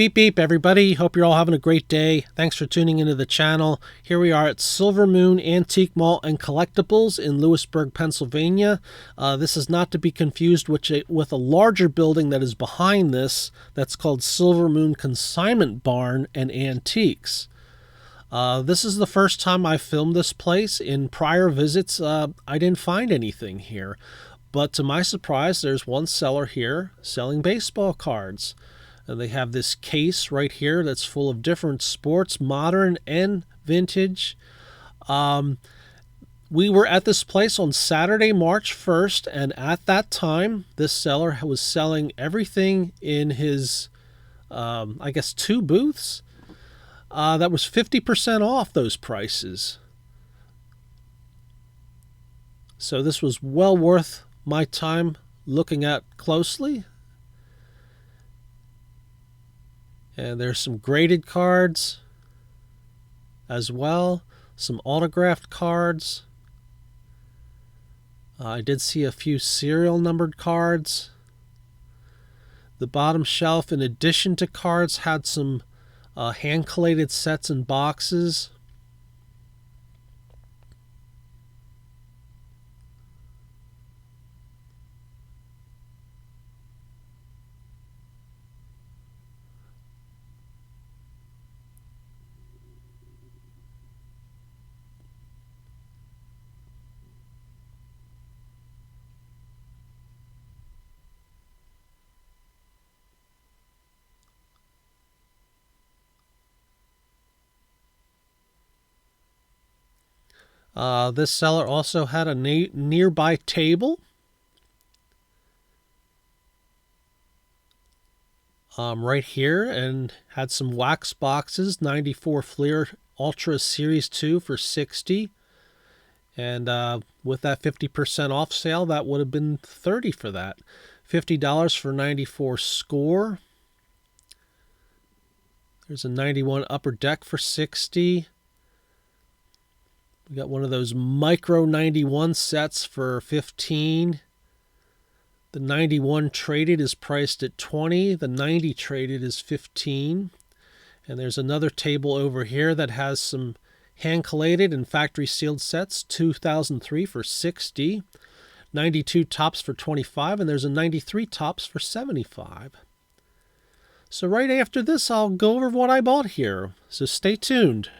Beep beep everybody, hope you're all having a great day. Thanks for tuning into the channel. Here we are at Silver Moon Antique Mall and Collectibles in Lewisburg, Pennsylvania. This is not to be confused with a larger building that is behind this that's called Silver Moon Consignment Barn and Antiques. This is the first time I filmed this place. In prior visits, I didn't find anything here. But to my surprise, there's one seller here selling baseball cards. And they have this case right here that's full of different sports, modern and vintage. We were at this place on Saturday, March 1st, and at that time, this seller was selling everything in his, I guess, 2 booths. That was 50% off those prices. So this was well worth my time looking at closely. And there's some graded cards as well, some autographed cards. I did see a few serial numbered cards. The bottom shelf, in addition to cards, had some hand-collated sets and boxes. This seller also had a nearby table. Right here, and had some wax boxes, 94 Fleer Ultra Series 2 for $60. And with that 50% off sale, that would have been $30 for that. $50 for 94 Score. There's a 91 Upper Deck for $60. We got one of those micro 91 sets for $15. The 91 traded is priced at $20. The 90 traded is $15. And there's another table over here that has some hand-collated and factory sealed sets, 2003 for $60. 92 tops for $25, and there's a 93 tops for $75. So right after this, I'll go over what I bought here. So stay tuned.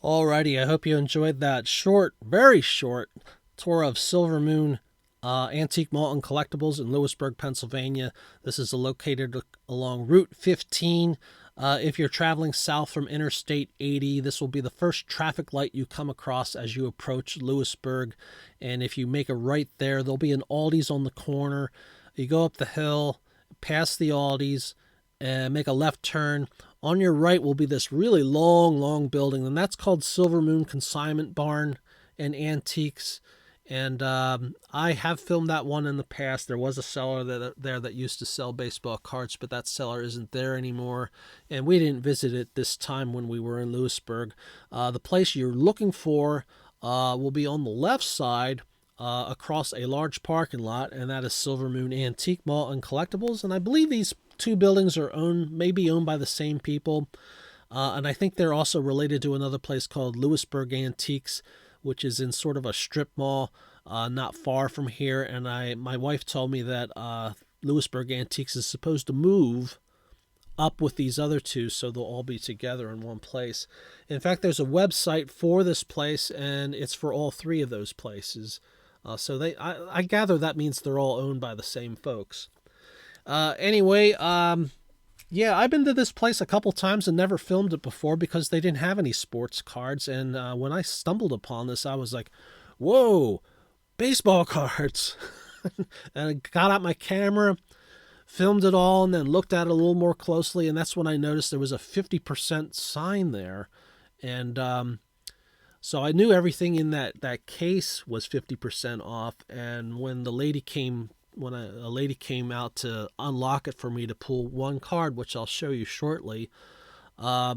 Alrighty, I hope you enjoyed that short, very short tour of Silver Moon Antique Mall and Collectibles in Lewisburg, Pennsylvania. This is located along Route 15. If you're traveling south from Interstate 80, this will be the first traffic light you come across as you approach Lewisburg. And if you make a right there, there'll be an Aldi's on the corner. You go up the hill, past the Aldi's, and make a left turn. On your right will be this really long building, and that's called Silver Moon Consignment Barn and Antiques. And I have filmed that one in the past. There was a seller there that used to sell baseball cards, but that seller isn't there anymore. And we didn't visit it this time when we were in Lewisburg. The place you're looking for will be on the left side across a large parking lot, and that is Silver Moon Antique Mall and Collectibles. And I believe these 2 buildings are maybe owned by the same people. And I think they're also related to another place called Lewisburg Antiques, which is in sort of a strip mall not far from here. And my wife told me that Lewisburg Antiques is supposed to move up with these other 2, so they'll all be together in one place. In fact, there's a website for this place, and it's for all 3 of those places. So I gather that means they're all owned by the same folks. Anyway, yeah, I've been to this place a couple times and never filmed it before because they didn't have any sports cards. And when I stumbled upon this, I was like, whoa, baseball cards. And I got out my camera, filmed it all, and then looked at it a little more closely. And that's when I noticed there was a 50% sign there. And so I knew everything in that case was 50% off. And when a lady came out to unlock it for me to pull one card, which I'll show you shortly,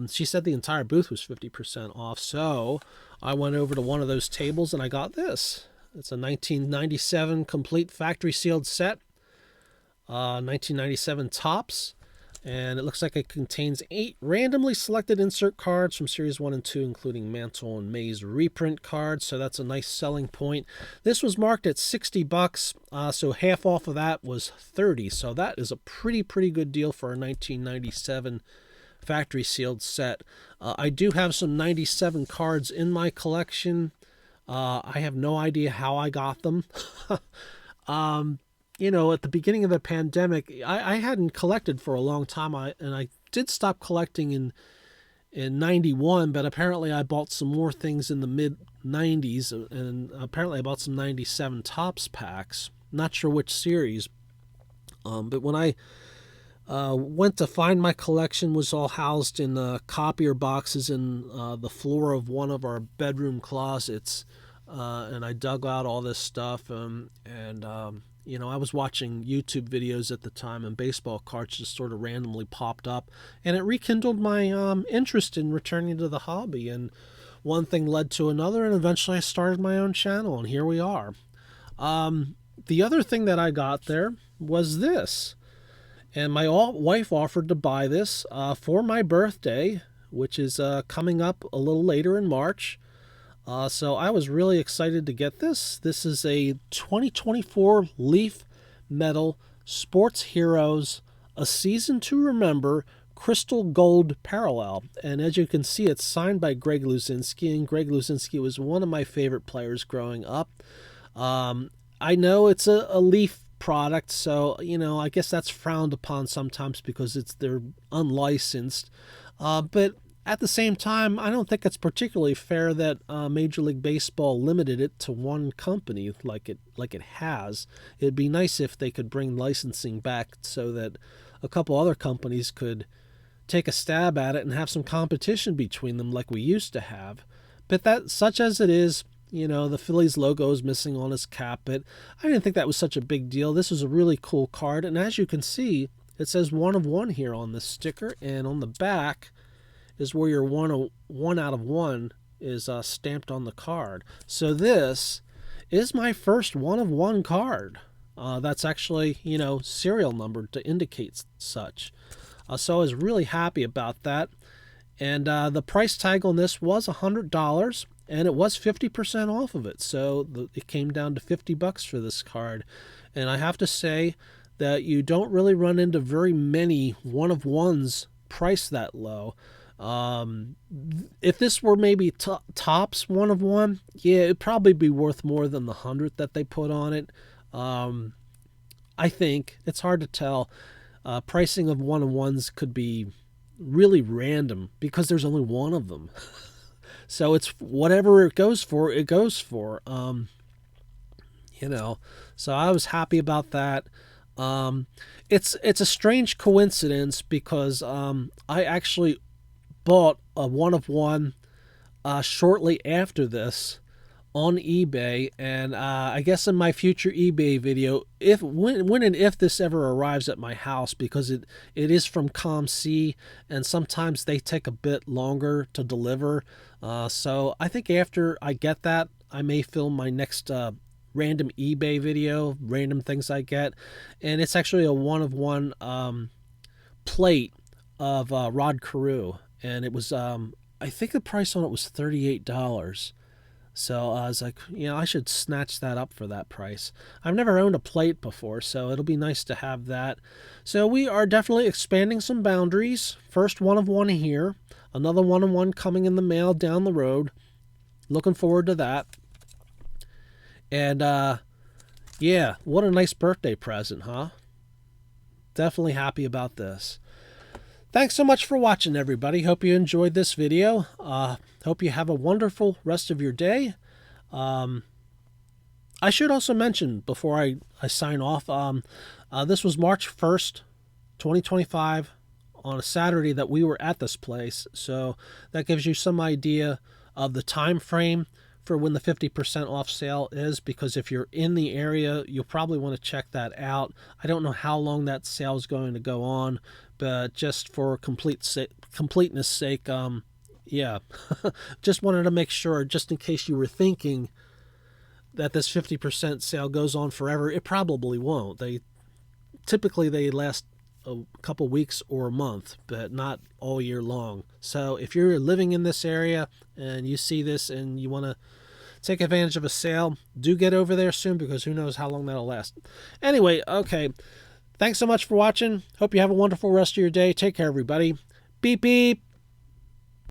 she said the entire booth was 50% off. So I went over to one of those tables and I got this. It's a 1997 complete factory sealed set. 1997 Topps. And it looks like it contains 8 randomly selected insert cards from Series 1 and 2, including Mantle and Mays reprint cards, so that's a nice selling point. This was marked at $60, so half off of that was $30, so that is a pretty good deal for a 1997 factory sealed set. I do have some 97 cards in my collection. I have no idea how I got them. You know, at the beginning of the pandemic, I hadn't collected for a long time. And I did stop collecting in 91, but apparently I bought some more things in the mid 90s, and apparently I bought some 97 Topps packs. Not sure which series. But when I went to find my collection, was all housed in copier boxes in the floor of one of our bedroom closets, and I dug out all this stuff, you know, I was watching YouTube videos at the time, and baseball cards just sort of randomly popped up, and it rekindled my interest in returning to the hobby, and one thing led to another, and eventually I started my own channel, and here we are. The other thing that I got there was this, and my wife offered to buy this for my birthday, which is coming up a little later in March. So I was really excited to get this. This is a 2024 Leaf Metal Sports Heroes A Season to Remember Crystal Gold Parallel. And as you can see, it's signed by Greg Luzinski, and Greg Luzinski was one of my favorite players growing up. I know it's a Leaf product, so, you know, I guess that's frowned upon sometimes because they're unlicensed. But at the same time, I don't think it's particularly fair that Major League Baseball limited it to one company like it has. It'd be nice if they could bring licensing back so that a couple other companies could take a stab at it and have some competition between them like we used to have. But that, such as it is, you know, the Phillies logo is missing on its cap, but I didn't think that was such a big deal. This is a really cool card, and as you can see, it says 1 of 1 here on this sticker, and on the back is where your 1 out of 1 is stamped on the card. So this is my first 1 of 1 card. That's actually, you know, serial numbered to indicate such. So I was really happy about that. And the price tag on this was $100, and it was 50% off of it. So it came down to $50 for this card. And I have to say that you don't really run into very many 1 of 1s priced that low. If this were maybe Topps 1 of 1, yeah, it'd probably be worth more than the 100 that they put on it. I think it's hard to tell. Pricing of 1 of 1s could be really random because there's only one of them. So it's whatever it goes for, it goes for. You know, so I was happy about that. It's a strange coincidence because I actually bought a 1 of 1 shortly after this on eBay, and I guess in my future eBay video, when and if this ever arrives at my house, because it is from ComC, and sometimes they take a bit longer to deliver, so I think after I get that, I may film my next random eBay video, random things I get, and it's actually a 1 of 1 plate of Rod Carew, and it was I think the price on it was $38. So I was like, you know, I should snatch that up for that price. I've never owned a plate before, so it'll be nice to have that. So we are definitely expanding some boundaries. First 1 of 1 here, another 1 of 1 coming in the mail down the road. Looking forward to that. And yeah, what a nice birthday present, huh? Definitely happy about this. Thanks so much for watching, everybody. Hope you enjoyed this video. Hope you have a wonderful rest of your day. I should also mention before I sign off, this was March 1st, 2025, on a Saturday that we were at this place. So that gives you some idea of the time frame for when the 50% off sale is, because if you're in the area, you'll probably want to check that out. I don't know how long that sale is going to go on, but just for completeness sake, yeah, just wanted to make sure, just in case you were thinking that this 50% sale goes on forever. It probably won't. They typically they last a couple weeks or a month, but not all year long. So if you're living in this area and you see this and you want to take advantage of a sale, do get over there soon, because who knows how long that'll last. Anyway, okay. Thanks so much for watching. Hope you have a wonderful rest of your day. Take care, everybody. Beep, beep.